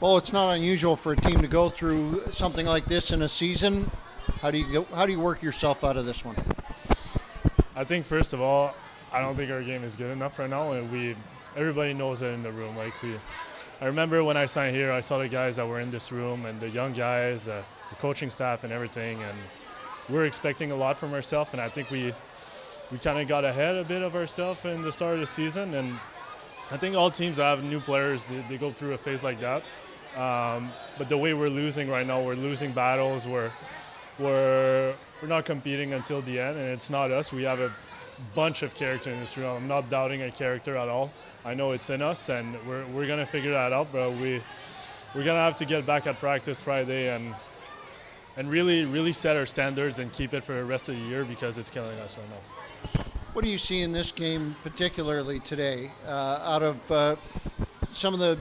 Well, it's not unusual for a team to go through something like this in a season. How do you work yourself out of this one? I think first of all, I don't think our game is good enough right now, and everybody knows it in the room. I remember when I signed here, I saw the guys that were in this room and the young guys, the coaching staff and everything, and we're expecting a lot from ourselves, and I think we kind of got ahead a bit of ourselves in the start of the season, and I think all teams that have new players, they go through a phase like that. But the way we're losing right now, we're losing battles, we're not competing until the end, and it's not us. We have a bunch of character in this room. I'm not doubting our character at all. I know it's in us, and we're gonna figure that out. But we're gonna have to get back at practice Friday and really set our standards and keep it for the rest of the year because it's killing us right now. What do you see in this game, particularly today, out of some of the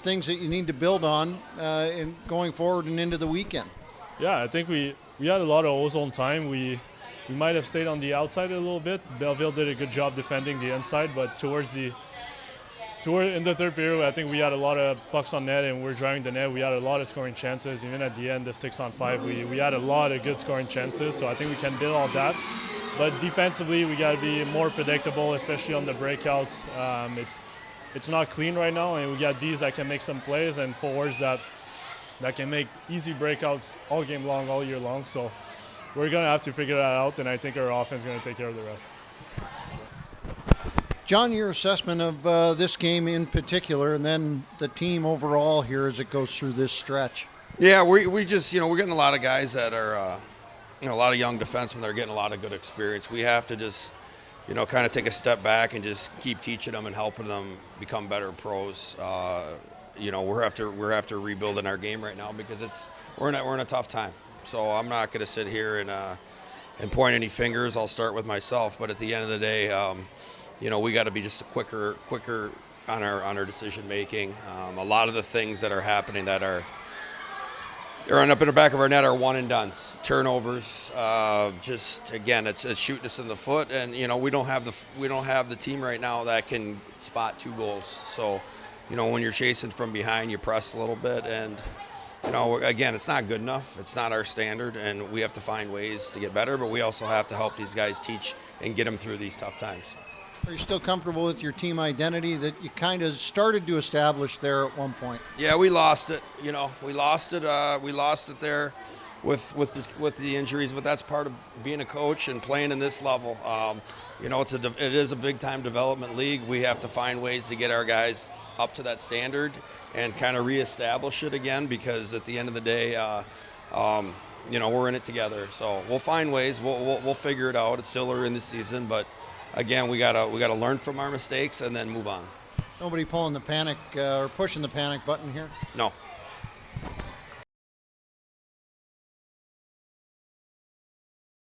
things that you need to build on in going forward and into the weekend? Yeah, I think we had a lot of ozone time. We might have stayed on the outside a little bit. Belleville did a good job defending the inside, but in the third period, I think we had a lot of pucks on net and we're driving the net. We had a lot of scoring chances. Even at the end, the 6-on-5, we had a lot of good scoring chances. So I think we can build on that. But defensively, we got to be more predictable, especially on the breakouts. It's not clean right now, and we got D's that can make some plays and forwards that can make easy breakouts all game long, all year long. So we're going to have to figure that out, and I think our offense is going to take care of the rest. John, your assessment of this game in particular, and then the team overall here as it goes through this stretch. Yeah, we just, we're getting a lot of guys that are, a lot of young defensemen that are getting a lot of good experience. We have to just, kind of take a step back and just keep teaching them and helping them become better pros. We're after rebuilding our game right now because we're in a tough time. So I'm not going to sit here and point any fingers. I'll start with myself. But at the end of the day, we got to be just quicker on our decision making. A lot of the things that are happening they're up in the back of our net are one and dones, turnovers. Just again, it's shooting us in the foot, and we don't have the team right now that can spot 2 goals. So, when you're chasing from behind, you press a little bit, and again, it's not good enough. It's not our standard, and we have to find ways to get better. But we also have to help these guys teach and get them through these tough times. Are you still comfortable with your team identity that you kind of started to establish there at one point? Yeah, we lost it. We lost it. We lost it there with the injuries, but that's part of being a coach and playing in this level. It is a big time development league. We have to find ways to get our guys up to that standard and kind of reestablish it again, because at the end of the day, we're in it together. So we'll find ways. We'll figure it out. It's still early in the season, but again, we gotta learn from our mistakes and then move on. Nobody pulling the panic or pushing the panic button here? No,